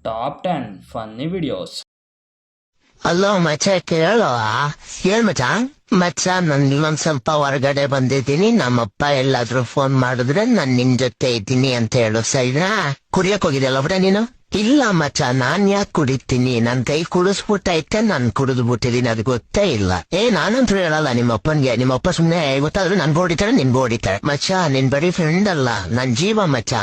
Top 10 funny videos. ಅಲ್ಲೋ ಮಚ್ಚ ಕೇಳೋ ಏನ್ ಮಚ್ಚ ಮಚ್ಚ ನಾನು ಇನ್ನೊಂದ್ ಸ್ವಲ್ಪ ಹೊರಗಡೆ ಬಂದಿದ್ದೀನಿ. ನಮ್ಮಪ್ಪ ಎಲ್ಲಾದ್ರೂ ಫೋನ್ ಮಾಡಿದ್ರೆ ನಾನ್ ನಿನ್ ಜೊತೆ ಇದ್ದೀನಿ ಅಂತ ಹೇಳು, ಸರಿನಾ? ಕುಡಿಯಕ್ ಹೋಗಿದೆಯಲ್ಲ ಬಿಡ ನೀನು? ಇಲ್ಲ ಮಚ್ಚ, ನಾನ್ ಯಾಕೆ ಕುಡಿತೀನಿ? ನನ್ ಕೈ ಕುಡಿಸ್ಬಿಟ್ಟೈತೆ, ನಾನ್ ಕುಡಿದು ಬಿಟ್ಟಿದೀನಿ, ಅದು ಗೊತ್ತೇ ಇಲ್ಲ. ನಾನಂತೂ ಹೇಳಲ್ಲ ನಿಮ್ಮಪ್ಪನ್ಗೆ. ನಿಮ್ಮಪ್ಪ ಸುಮ್ನೆ ಗೊತ್ತಾದ್ರು ನನ್ ಬೋಡಿತಾರೆ, ನಿನ್ ಬೋಡಿತಾರೆ. ಮಚ್ಚ ನಿನ್ ಬರೀ ಫ್ರೆಂಡ್ ಅಲ್ಲ, ನನ್ ಜೀವ ಮಚ್ಚ.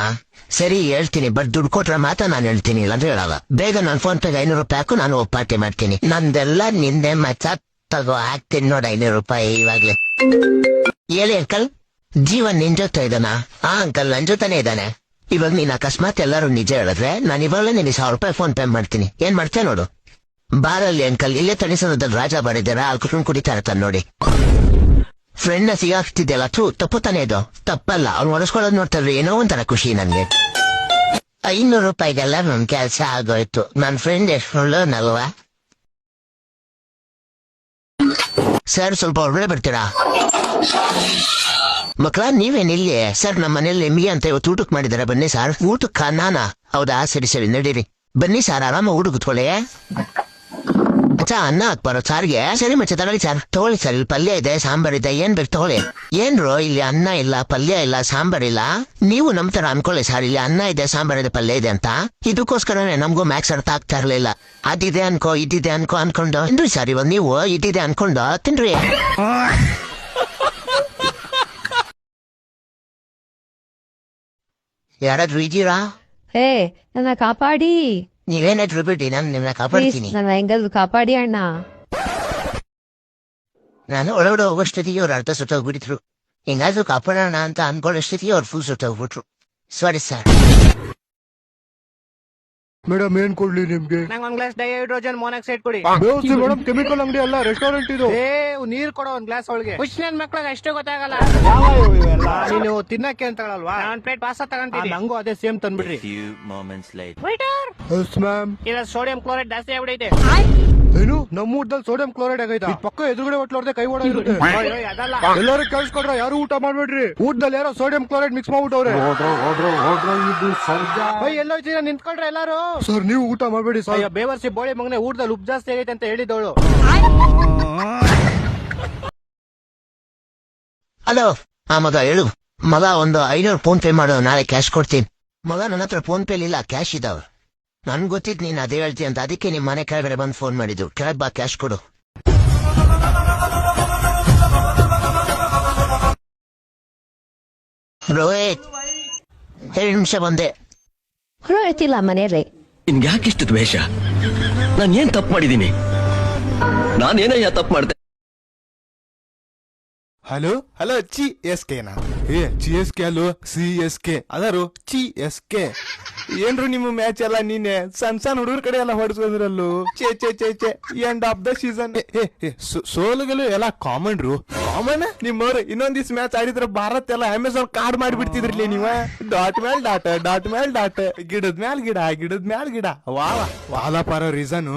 ಸರಿ ಹೇಳ್ತೀನಿ, ಬಟ್ ದುಡ್ಡು ಕೊಟ್ರೆ ಮಾತ್ರ ನಾನು ಹೇಳ್ತೀನಿ, ಇಲ್ಲ ಅಂದ್ರೆ ಹೇಳಲ್ಲ. ಬೇಗ ನಾನ್ ಫೋನ್ ಪೇಗೆ 500 ರೂಪಾಯಿ ಹಾಕು, ನಾನು ಒಪ್ಪಾಟಿ ಮಾಡ್ತೀನಿ. ನಂದೆಲ್ಲ ನಿಂದೆ ಮಚ್ಚ. ತಗೋ ಹಾಕ್ತೀನಿ ನೋಡ 500 ರೂಪಾಯಿ ಇವಾಗ್ಲೇ. ಹೇಳಿ ಅಂಕಲ್, ಜೀವನ್ ನಿನ್ ಜೊತೆ ಇದ್ದಾನ? ಅಂಕಲ್ ನನ್ ಜೊತೆನೆ ಇದ್ದಾನೆ. ಇವಾಗ ನೀನ್ ಅಕಸ್ಮಾತ್ ಎಲ್ಲರೂ ನಿಜ ಹೇಳಿದ್ರೆ ನಾನು ಇವಾಗಲೇ ನಿನಗೆ 1000 ರೂಪಾಯಿ ಫೋನ್ ಪೇ ಮಾಡ್ತೀನಿ. ಏನ್ ಮಾಡ್ತೇ ನೋಡು. ಬಾರಲ್ಲಿ ಅಂಕಲ್, ಇಲ್ಲೇ ತಣಿಸೋದ್ರಲ್ಲಿ ರಾಜ ಬಾರಿದ್ದಾರ, ಅಲ್ಲಿ ಕುಟ್ಕೊಂಡು ಕುಡಿತಾ ಇರ್ತಾನೆ ನೋಡಿ. ಫ್ರೆಂಡ್ ನ ಸಿಗಾಕ್ತಿದ್ಯಲ್ಲ, ತಪ್ಪು ತಾನೇ ಇದು? ತಪ್ಪಲ್ಲ. ಅವ್ನು ಒರೆಸ್ಕೊಳ್ಳೋದು ನೋಡ್ತಾರೆ, ಏನೋ ಒಂಥರ ಖುಷಿ ನನ್ಗೆ. 500 ರೂಪಾಯಿಗೆಲ್ಲ ನನ್ ಕೆಲ್ಸ ಆಗೋಯ್ತು. ನನ್ ಫ್ರೆಂಡ್ ಎಷ್ಟು ಒಳ್ಳೆನಲ್ವಾ? ಸರ್ ಸ್ವಲ್ಪ ಹೊರಗಡೆ ಬರ್ತೀರಾ? ಮಕ್ಕಳ ನೀವೇನಿಲ್ಲಿ? ಸರ್ ನಮ್ಮ ಮನೇಲಿ ಎಮ್ಮಿಗೆ ಅಂತ ಇವತ್ತು ಊಟಕ್ಕೆ ಮಾಡಿದಾರೆ, ಬನ್ನಿ ಸರ್. ಊಟಕ್ಕ ನಾನಾ? ಹೌದಾ, ಸರಿ ಸರಿ ನಡೀರಿ. ಬನ್ನಿ ಸರ್, ಆರಾಮ ಊಟ ಕುತ್ಕೊಳ್ಳಿ. ಮಚ್ಚ ಅನ್ನ ಹಾಕ್ಬಾರೋ ಸಾರ್ಗೆ? ಸರಿ ಮಚ್ಚ ತಗೊಳ್ಳಿ ಸರ್. ತಗೊಳ್ಳಿ ಸರ್, ಇಲ್ಲಿ ಪಲ್ಯ ಇದೆ, ಸಾಂಬಾರ್ ಇದೆ, ಏನ್ ಬೇಕು ತಗೊಳ್ಳಿ. ಏನ್ರು ಇಲ್ಲಿ ಅನ್ನ ಇಲ್ಲ, ಪಲ್ಯ ಇಲ್ಲ, ಸಾಂಬಾರ್ ಇಲ್ಲ? ನೀವು ನಮ್ ತರ ಅನ್ಕೊಳ್ಳಿ ಸರ್, ಇಲ್ಲಿ ಅನ್ನ ಇದೆ, ಸಾಂಬಾರ್ ಇದೆ, ಪಲ್ಯ ಇದೆ ಅಂತ. ಇದಕ್ಕೋಸ್ಕರನೇ ನಮಗೂ ಮ್ಯಾಕ್ಸ್ ಅರ್ಥ ಆಗ್ತಾ ಇರ್ಲಿಲ್ಲ. ಅದಿದೆ ಅನ್ಕೋ, ಇದಿದೆ ಅನ್ಕೋ ಅನ್ಕೊಂಡು ತಿನ್ರಿ ಸರ್. ಇವಾಗ ನೀವು ಇದಿದೆ ಅನ್ಕೊಂಡು ತಿನ್ರಿ. ಯಾರಾದ್ರೂ ಇದೀರಾ? ಹೇ, ನನ್ನ ಕಾಪಾಡಿ. ನೀವೇನಾದ್ರೂ ಬಿಡಿ, ನಾನು ನಿಮ್ನ ಕಾಪಾಡ್ತೀನಿ. ನನ್ನ ಹೆಂಗಾದ್ರು ಕಾಪಾಡಿ ಅಣ್ಣ. ನಾನು ಒಳಗಡೆ ಹೋಗೋಷ್ಟೊತ್ತಿಗೆ ಅವ್ರು ಅರ್ಧ ಸುಟ್ಟೋಗ್ಬಿಟ್ಟಿದ್ರು. ಹಿಂಗಾದ್ರೂ ಕಾಪಾಡೋಣ ಅಂತ ಅನ್ಕೊಳ್ಳೋಷ್ಟೊತ್ತಿಗೆ ಅವ್ರು ಫುಲ್ ಸುಟ್ಟೋಗ್ಬಿಟ್ರು. Sorry sir. ಮೇಡಮ್ ಏನ್ ಕೊಡ್ಲಿ ನಿಮ್ಗೆ? ನಂಗೆ ಒಂದ್ ಗ್ಲಾಸ್ ಡೈಹೈಡ್ರೋಜನ್ ಮೊನಾಕ್ಸೈಡ್ ಕೊಡಿ. ಮೇಡಮ್ ಕೆಮಿಕಲ್ ಅಂಗಡಿ ಅಲ್ಲ, ರೆಸ್ಟೋರೆಂಟ್ ಇದು. ನೀರ್ ಕೊಡೋ ಒಂದ್ ಗ್ಲಾಸ್ ಒಳಗೆ. ಹುಷ್ಣನ್ ಮಕ್ಳಿಗೆ ಅಷ್ಟೇ ಗೊತ್ತಾಗಲ್ಲ. ನೀನು ತಿನ್ನಕ್ಕೆ ಅಂತ ಹೇಳಲ್ವಾ? ಒಂದ್ ಪ್ಲೇಟ್ ಪಾಸ್ತಾ ತಗೊಂತೀನಿ. ನಂಗೂ ಅದೇ ಸೇಮ್ ತಂದ್ಬಿಡ್ರಿ. ಇಲ್ಲ ಸೋಡಿಯಂ ಕ್ಲೋರೈಡ್ ಜಾಸ್ತಿ ಆಗ್ಬಿಡೈತೆ. ಏನು ನಮ್ಮ ಊಟದಲ್ಲಿ ಸೋಡಿಯಂ ಕ್ಲೋರೈಡ್ ಆಗೈತಾ? ಪಕ್ಕ ಎದುರುಗಡೆ ಹೊಟ್ಲೋರ್ದೆ ಕೈ ಓಡಾಗಿರುತ್ತೆ. ಅದಲ್ಲ, ಎಲ್ಲರೂ ಕೇಳಿಸ್ಕೊಡ್ರ, ಯಾರು ಊಟ ಮಾಡ್ಬೇಡ್ರಿ. ಊಟದಲ್ಲಿ ಯಾರೋ ಸೋಡಿಯಂ ಕ್ಲೋರೈಡ್ ಮಿಕ್ಸ್ ಮಾಡ್ಬಿಟ್ಟವ್ರೆ. ಎಲ್ಲೋ ಇದೀರ ನಿಂತ್ಕೊಳ್ರೆ ಎಲ್ಲಾರು. ಸರ್ ನೀವು ಊಟ ಮಾಡ್ಬೇಡಿ ಸರ್. ಬೇವರ್ಸಿ ಬೋಳಿ ಮಗನೆ, ಊಟದಲ್ಲಿ ಉಪ್ಪು ಜಾಸ್ತಿ ಆಗೈತೆ ಅಂತ ಹೇಳಿದವಳು. ಹಲೋ. ಮಗ ಹೇಳು. ಮಗ ಒಂದು 500 ಫೋನ್ ಪೇ ಮಾಡೋ, ನಾಳೆ ಕ್ಯಾಶ್ ಕೊಡ್ತೀನಿ. ಮಗ ನನ್ನ ಹತ್ರ ಫೋನ್ ಪೇ ಇಲ್ಲ, ಕ್ಯಾಶ್ ಇದಾವ. ನನ್ ಗೊತ್ತಿತ್ತು ನೀನ್ ಅದೇ ಹೇಳ್ತೀನಿ ಅಂತ, ಅದಕ್ಕೆ ನಿಮ್ ಮನೆ ಕೆಳಗಡೆ ಬಂದು ಫೋನ್ ಮಾಡಿದ್ದು. ಕೆಳಗ್ ಬಾ, ಕ್ಯಾಶ್ ಕೊಡು. ರೋಹಿತ್, 2 ನಿಮಿಷ ಬಂದೆ. ಹೊರತಿಲ್ಲ ಮನೆಯಲ್ಲಿ. ನಿನ್ಗ್ಯಾಕಿಷ್ಟು ದ್ವೇಷ? ನಾನು ಏನ್ ತಪ್ಪು ಮಾಡಿದ್ದೀನಿ? ನಾನೇನಯ್ಯ ತಪ್ಪು ಮಾಡ್ದೆ? ಹಲೋ ಹಲೋ, CSK ನಾ? CSK ಅಲ್ಲೋ, CSK ಅದಾರು. CSK ಏನ್ರು ನಿಮ್ಮ ಮ್ಯಾಚ್ ಎಲ್ಲ ನೀನೆ ಸಣ್ಣ ಸಣ್ಣ ಹುಡುಗರ ಕಡೆ ಎಲ್ಲ ಹೊಡ್ಸ್ಕೊಂಡ್ರಲ್ಲೂ. ಚೇ ಚೇ ಚೇ ಚೇ, ಎಂಡ್ ಆಫ್ ದ ಸೀಸನ್. ಸೋಲುಗಳು ಎಲ್ಲ ಕಾಮನ್ ರು, ಕಾಮನ್. ನಿಮ್ಮವ್ರು ಇನ್ನೊಂದ್ ದಿವ್ಸ ಮ್ಯಾಚ್ ಆಡಿದ್ರೆ ಭಾರತ್ ಎಲ್ಲ ಅಮೆಝಾನ್ ಕಾರ್ಡ್ ಮಾಡಿಬಿಡ್ತಿದ್ರಲಿ ನೀವ. Dot mail dot, dot mail dot, ಗಿಡದ ಮ್ಯಾಲ್ ಗಿಡ, ಗಿಡದ ಮ್ಯಾಲ್ ಗಿಡ. ವಾದ ಪಾರೋ reason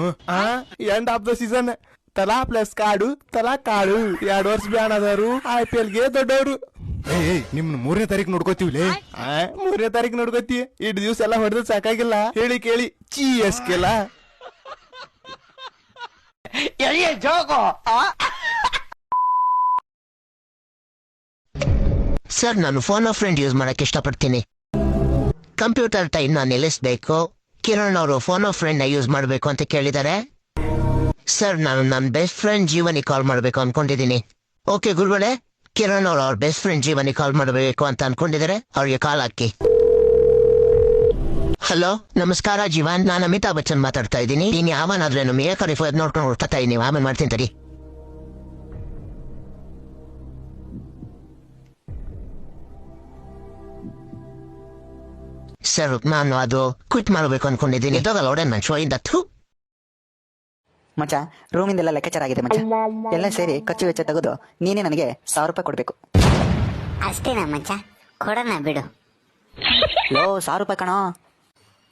end of the season. ತಲಾ ಪ್ಲಸ್ ಕಾಡು, ತಲಾ ಕಾಡು. 2 ವರ್ಷ ಬ್ಯಾನ್ ಅದಾರು, IPL ಗೆ ದೊಡ್ಡವರು. ನಿಮ್ 3ನೇ ತಾರೀಕು ನೋಡ್ಕೋತೀವಿ. 3ನೇ ತಾರೀಕು ನೋಡ್ಕೋತಿ. ಇಡ್ ದಿವ್ಸ ಎಲ್ಲ ಹೊಡೆದ್ ಸಾಕಾಗಿಲ್ಲ. ಹೇಳಿ ಕೇಳಿ, CSK ಎಲ್ಲ. ಸರ್, ನಾನು ಫೋನ್ ಆಫ್ ಫ್ರೆಂಡ್ ಯೂಸ್ ಮಾಡಕ್ ಇಷ್ಟಪಡ್ತೀನಿ. ಕಂಪ್ಯೂಟರ್ ಟೈಮ್ ನಾನು ನಿಲ್ಲಿಸ್ಬೇಕು. ಕಿರಣ್ ಅವರು ಫೋನ್ ಆಫ್ ಫ್ರೆಂಡ್ ನ ಯೂಸ್ ಮಾಡ್ಬೇಕು ಅಂತ ಕೇಳಿದ್ದಾರೆ. ಸರ್, ನಾನು ನನ್ನ ಬೆಸ್ಟ್ ಫ್ರೆಂಡ್ ಜೀವನಿಗೆ ಕಾಲ್ ಮಾಡ್ಬೇಕು ಅನ್ಕೊಂಡಿದ್ದೀನಿ. ಓಕೆ ಗುರುಗಳೇ, ಕಿರಣ್ ಅವರು ಅವ್ರ ಬೆಸ್ಟ್ ಫ್ರೆಂಡ್ ಜೀವನಿಗೆ ಕಾಲ್ ಮಾಡಬೇಕು ಅಂತ ಅನ್ಕೊಂಡಿದ್ದಾರೆ, ಅವ್ರಿಗೆ ಕಾಲ್ ಹಾಕಿ. ಹಲೋ, ನಮಸ್ಕಾರ ಜೀವನ್, ನಾನು ಅಮಿತಾಬ್ ಬಚ್ಚನ್ ಮಾತಾಡ್ತಾ ಇದ್ದೀನಿ. ನೀನು ಯಾವನಾದ್ರೇನು ಮೇಕರಿಫ್ ನೋಡ್ಕೊಂಡು ಹೊಡ್ತಾ ಇದ್ದೀನಿ. ಆಮೇಲೆ ಮಾಡ್ತೀನಿ ತಡಿ. ಸರ್, ನಾನು ಅದು ಕ್ವಿಟ್ ಮಾಡಬೇಕು ಅನ್ಕೊಂಡಿದ್ದೀನಿ. ಇದಾಗಲ್ಲ ಒಡೆ ನನ್ನ ಶೋ ಇಂದ. ಮಚ್ಚ, ರೂಮಿಂದೆಲ್ಲ ಲೆಕ್ಕಾಚಾರ ಆಗಿದೆ ಮಚ್ಚ. ಎಲ್ಲ ಸೇರಿ ಖರ್ಚು ವೆಚ್ಚ ತೆಗೆದು ನೀನೇ ನನಗೆ 1000 ರೂಪಾಯಿ ಕೊಡ್ಬೇಕು. ಅಷ್ಟೇನಾ ಮಚ್ಚ? ಕೊಡೋಣ ಬಿಡು. 1000 ರೂಪಾಯಿ ಕಣೋ.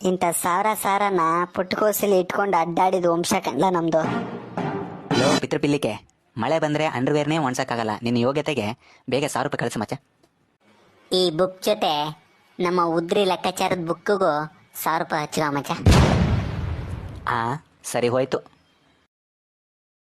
ಇಂಥ ಸಾವಿರನ ಪುಟ್ಟಕೋಸಲಿ ಇಟ್ಕೊಂಡು ಅಡ್ಡಾಡಿದ ವಂಶ ಕಣ್ಲ ನಮ್ದು. ಪಿತೃಪಿಲ್ಲಿಕೆ, ಮಳೆ ಬಂದ್ರೆ ಅಂಡರ್ವೇರ್ನೇ ಒಣಸಕ್ಕಾಗಲ್ಲ. ನಿನ್ನ ಯೋಗ್ಯತೆಗೆ ಬೇಗ 1000 ರೂಪಾಯಿ ಕಳಿಸು ಮಚ್ಚ. ಈ ಬುಕ್ ಜೊತೆ ನಮ್ಮ ಉದ್ರಿ ಲೆಕ್ಕಾಚಾರದ ಬುಕ್ಕಿಗೂ 1000 ರೂಪಾಯಿ ಹಚ್ಚುವ ಮಚ್ಚ. ಆ ಸರಿ ಹೋಯ್ತು.